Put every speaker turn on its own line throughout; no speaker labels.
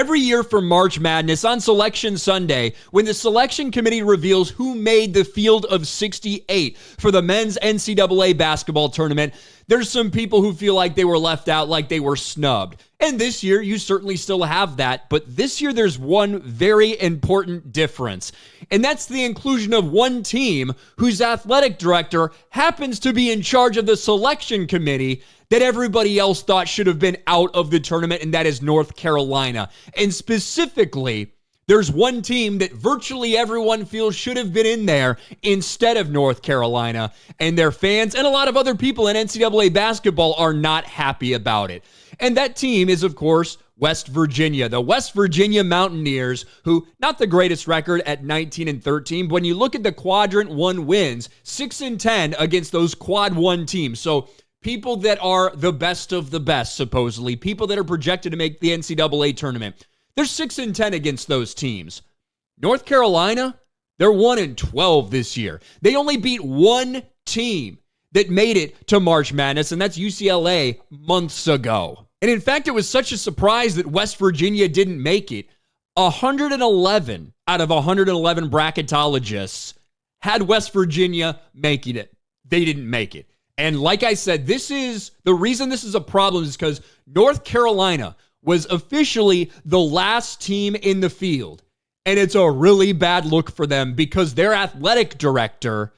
Every year for March Madness on Selection Sunday, when the selection committee reveals who made the field of 68 for the men's NCAA basketball tournament, there's some people who feel like they were left out, like they were snubbed. And this year, you certainly still have that. But this year, there's one very important difference. And that's the inclusion of one team whose athletic director happens to be in charge of the selection committee that everybody else thought should have been out of the tournament, and that is North Carolina. And specifically, there's one team that virtually everyone feels should have been in there instead of North Carolina, and their fans and a lot of other people in NCAA basketball are not happy about it. And that team is, of course, West Virginia, the West Virginia Mountaineers, who, not the greatest record at 19-13, but when you look at the Quadrant 1 wins, 6-10 against those Quad 1 teams. So people that are the best of the best, supposedly, people that are projected to make the NCAA tournament. They're 6-10 against those teams. North Carolina, they're 1-12 this year. They only beat one team that made it to March Madness, and that's UCLA months ago. And in fact, it was such a surprise that West Virginia didn't make it. 111 out of 111 bracketologists had West Virginia making it. They didn't make it. And like I said, the reason this is a problem is because North Carolina was officially the last team in the field. And it's a really bad look for them because their athletic director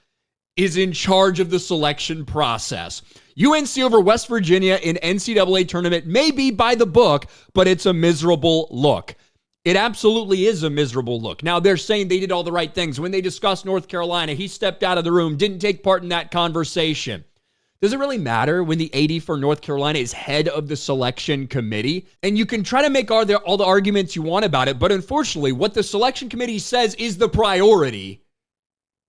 is in charge of the selection process. UNC over West Virginia in NCAA tournament may be by the book, but it's a miserable look. It absolutely is a miserable look. Now, they're saying they did all the right things. When they discussed North Carolina, he stepped out of the room, didn't take part in that conversation. Does it really matter when the AD for North Carolina is head of the selection committee? And you can try to make all the arguments you want about it, but unfortunately, what the selection committee says is the priority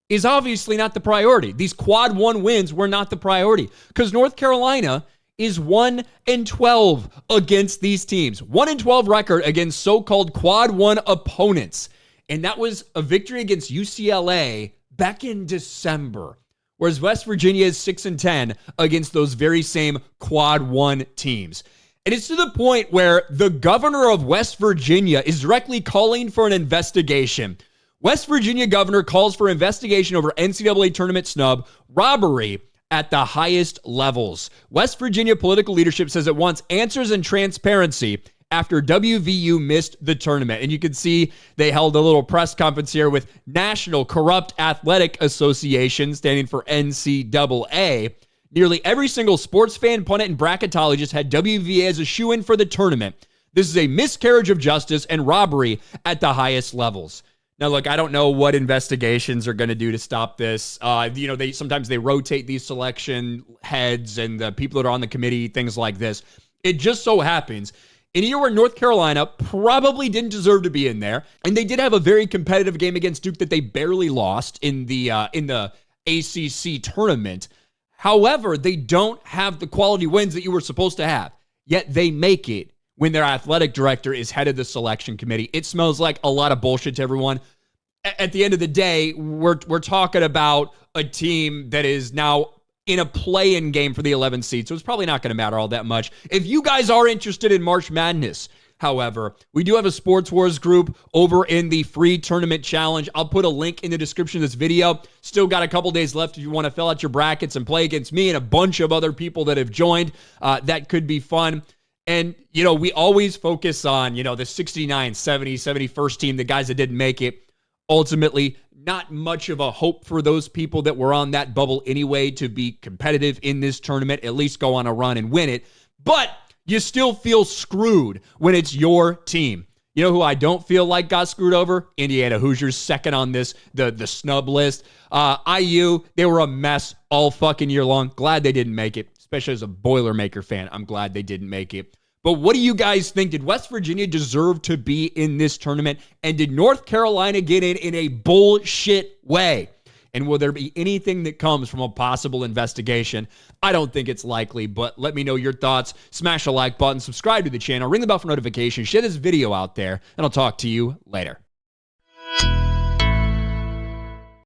is obviously not the priority. These Quad 1 wins were not the priority because North Carolina is 1-12 against these teams. 1-12 record against so-called Quad 1 opponents. And that was a victory against UCLA back in December. Whereas West Virginia is 6-10 against those very same Quad 1 teams. And it's to the point where the governor of West Virginia is directly calling for an investigation. West Virginia governor calls for investigation over NCAA tournament snub, robbery at the highest levels. West Virginia political leadership says it wants answers and transparency after WVU missed the tournament. And you can see they held a little press conference here with National Corrupt Athletic Association, standing for NCAA. Nearly every single sports fan, pundit, and bracketologist had WVA as a shoo-in for the tournament. This is a miscarriage of justice and robbery at the highest levels. Now, look, I don't know what investigations are going to do to stop this. Sometimes they rotate these selection heads and the people that are on the committee, things like this. It just so happens in a year where North Carolina probably didn't deserve to be in there, and they did have a very competitive game against Duke that they barely lost in the ACC tournament. However, they don't have the quality wins that you were supposed to have, yet they make it when their athletic director is head of the selection committee. It smells like a lot of bullshit to everyone. At the end of the day, we're talking about a team that is now in a play-in game for the 11th seed, so it's probably not going to matter all that much. If you guys are interested in March Madness, however, we do have a Sports Wars group over in the free tournament challenge. I'll put a link in the description of this video. Still got a couple days left if you want to fill out your brackets and play against me and a bunch of other people that have joined. That could be fun. And, we always focus on, the 69, 70, 71st team, the guys that didn't make it. Ultimately, not much of a hope for those people that were on that bubble anyway to be competitive in this tournament, at least go on a run and win it. But you still feel screwed when it's your team. You know who I don't feel like got screwed over? Indiana Hoosiers, second on this, the snub list. IU, they were a mess all fucking year long. Glad they didn't make it. Especially as a Boilermaker fan, I'm glad they didn't make it. But what do you guys think? Did West Virginia deserve to be in this tournament? And did North Carolina get in a bullshit way? And will there be anything that comes from a possible investigation? I don't think it's likely, but let me know your thoughts. Smash the like button, subscribe to the channel, ring the bell for notifications, share this video out there, and I'll talk to you later.